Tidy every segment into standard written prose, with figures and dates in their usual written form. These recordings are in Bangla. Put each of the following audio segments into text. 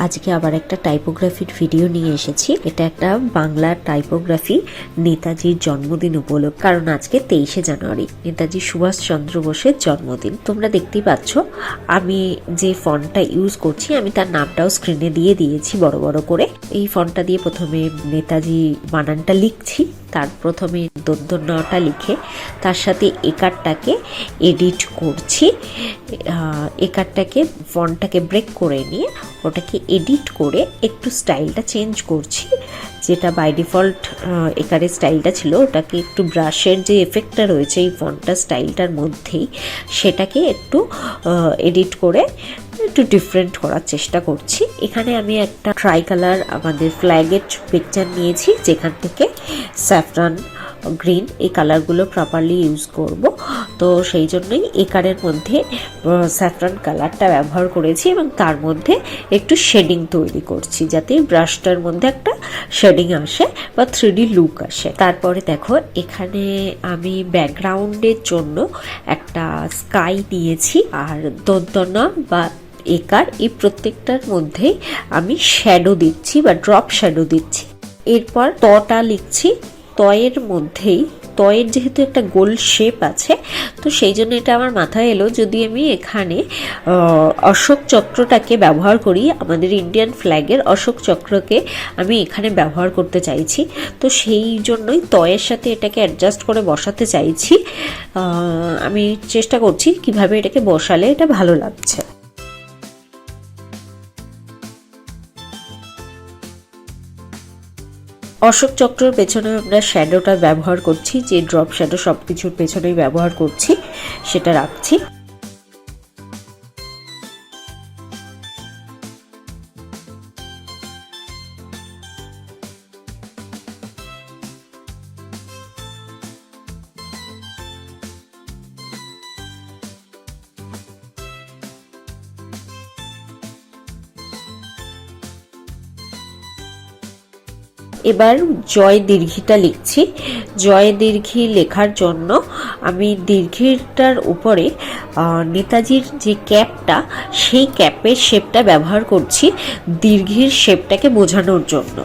আজকে আবার একটা টাইপোগ্রাফির ভিডিও নিয়ে এসেছি। এটা একটা বাংলা টাইপোগ্রাফি নেতাজির জন্মদিন উপলক্ষে, কারণ আজকে 23শে জানুয়ারি নেতাজি সুভাষচন্দ্র বোসের জন্মদিন। তোমরা দেখতেই পাচ্ছ আমি যে ফন্টটা ইউজ করছি, আমি তার নামটাও স্ক্রিনে দিয়ে দিয়েছি বড় বড় করে। এই ফন্টটা দিয়ে প্রথমে নেতাজি বানানটা লিখছি, তার প্রথমে দন্তন্যটা লিখে তার সাথে একারটাকে এডিট করছি। একারটাকে ফন্টটাকে ব্রেক করে নিয়ে ওটাকে এডিট করে একটু স্টাইলটা চেঞ্জ করছি। যেটা বাই ডিফল্ট একারের স্টাইলটা ছিল, ওটাকে একটু ব্রাশের যে এফেক্টটা রয়েছে এই ফন্টটা স্টাইলটার মধ্যেই, সেটাকে একটু এডিট করে একটু ডিফারেন্ট করার চেষ্টা করছি। এখানে আমি একটা ট্রাই কালার আমাদের ফ্ল্যাগের পিকচার নিয়েছি, যেখান থেকে স্যাফরান গ্রিন এই কালারগুলো প্রপারলি ইউজ করব। তো সেই জন্যই একারের মধ্যে স্যাফরান কালারটা ব্যবহার করেছি এবং তার মধ্যে একটু শেডিং তৈরি করছি, যাতে ব্রাশটার মধ্যে একটা শেডিং আসে বা 3D লুক আসে। তারপরে দেখো এখানে আমি ব্যাকগ্রাউন্ডের জন্য একটা স্কাই নিয়েছি, আর দন্তনা বা একার এই প্রত্যেকটার মধ্যেই আমি শ্যাডো দিচ্ছি বা ড্রপ শ্যাডো দিচ্ছি। এরপর তটা লিখছি। তয়ের মধ্যেই, তয়ের যেহেতু একটা গোল শেপ আছে, তো সেই জন্য এটা আমার মাথায় এলো, যদি আমি এখানে অশোক চক্রটাকে ব্যবহার করি, আমাদের ইন্ডিয়ান ফ্ল্যাগের অশোক চক্রকে আমি এখানে ব্যবহার করতে চাইছি, তো সেই জন্যই তয়ের সাথে এটাকে অ্যাডজাস্ট করে বসাতে চাইছি। আমি চেষ্টা করছি কিভাবে এটাকে বসালে এটা ভালো লাগছে। অশোক চক্রের পেছনে আমরা শ্যাডোটা ব্যবহার করছি, যে ড্রপ শ্যাডো সব কিছুর পেছনেই ব্যবহার করছি, সেটা রাখছি। এবার জয় দীর্ঘিটা লিখছি। জয় দীর্ঘি লেখার জন্য আমি দীর্ঘিটার উপরে নেতাজির যে ক্যাপটা, সেই ক্যাপের শেপটা ব্যবহার করছি দীর্ঘির শেপটাকে বোঝানোর জন্য।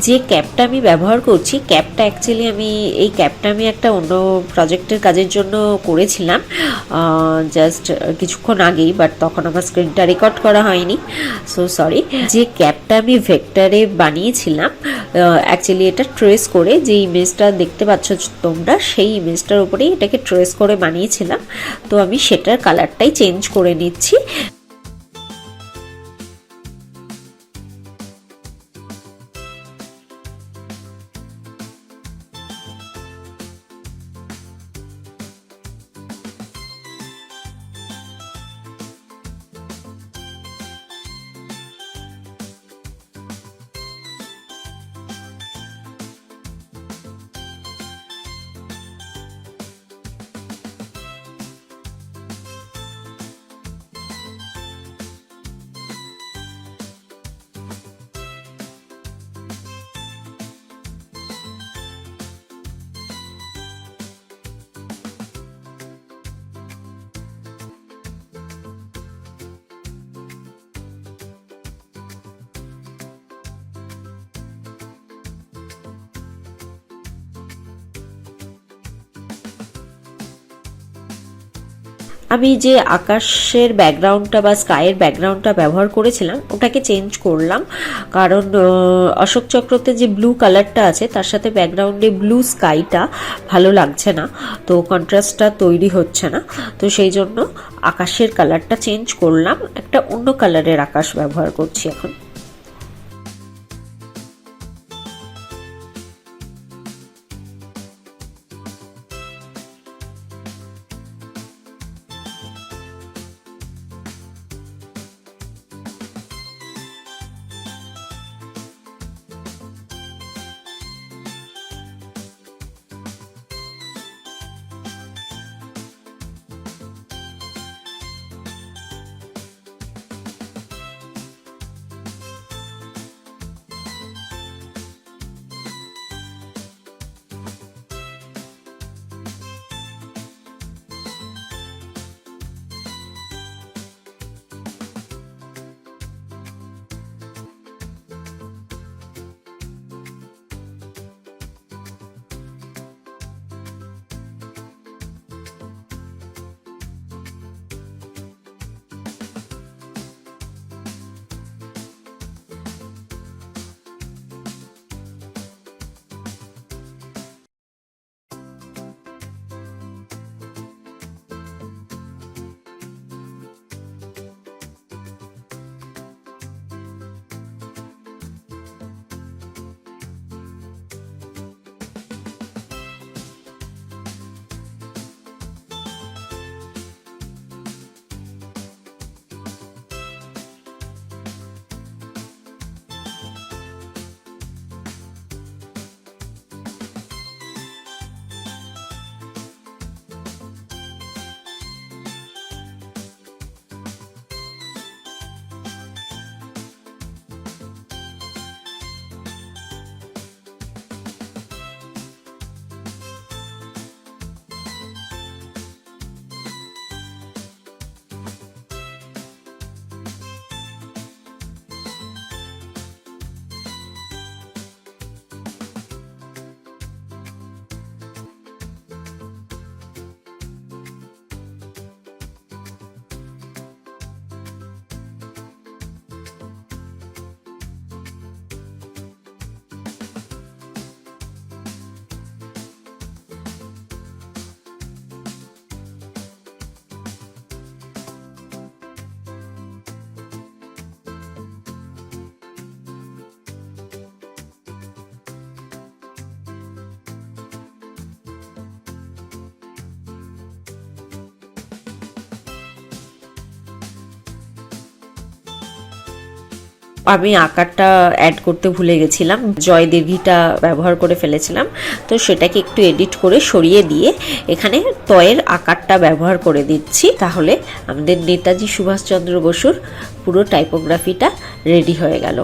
যে ক্যাপটা আমি ব্যবহার করছি, ক্যাপটা অ্যাকচুয়ালি এই ক্যাপটা আমি একটা অন্য প্রজেক্টের কাজের জন্য করেছিলাম জাস্ট কিছুক্ষণ আগেই, বাট তখন আমার স্ক্রিনটা রেকর্ড করা হয়নি, সো সরি। যে ক্যাপটা আমি ভেক্টরে বানিয়েছিলাম, অ্যাকচুয়ালি এটা ট্রেস করে, যে ইমেজটা দেখতে পাচ্ছ তোমরা, সেই ইমেজটার উপরেই এটাকে ট্রেস করে বানিয়েছিলাম। তো আমি সেটার কালারটাই চেঞ্জ করে নিচ্ছি। আমি যে আকাশের ব্যাকগ্রাউন্ডটা বা স্কাইয়ের ব্যাকগ্রাউন্ডটা ব্যবহার করেছিলাম, ওটাকে চেঞ্জ করলাম, কারণ অশোক চক্রতে যে ব্লু কালারটা আছে তার সাথে ব্যাকগ্রাউন্ডে ব্লু স্কাইটা ভালো লাগছে না, তো কন্ট্রাস্টটা তৈরি হচ্ছে না। তো সেই জন্য আকাশের কালারটা চেঞ্জ করলাম, একটা অন্য কালারের আকাশ ব্যবহার করছি এখন। আমি আকারটা অ্যাড করতে ভুলে গেছিলাম, জয় দীর্ঘিটা ব্যবহার করে ফেলেছিলাম। তো সেটাকে একটু এডিট করে সরিয়ে দিয়ে এখানে তয়ের আকারটা ব্যবহার করে দিচ্ছি। তাহলে আমাদের নেতাজি সুভাষচন্দ্র বসুর পুরো টাইপোগ্রাফিটা রেডি হয়ে গেল।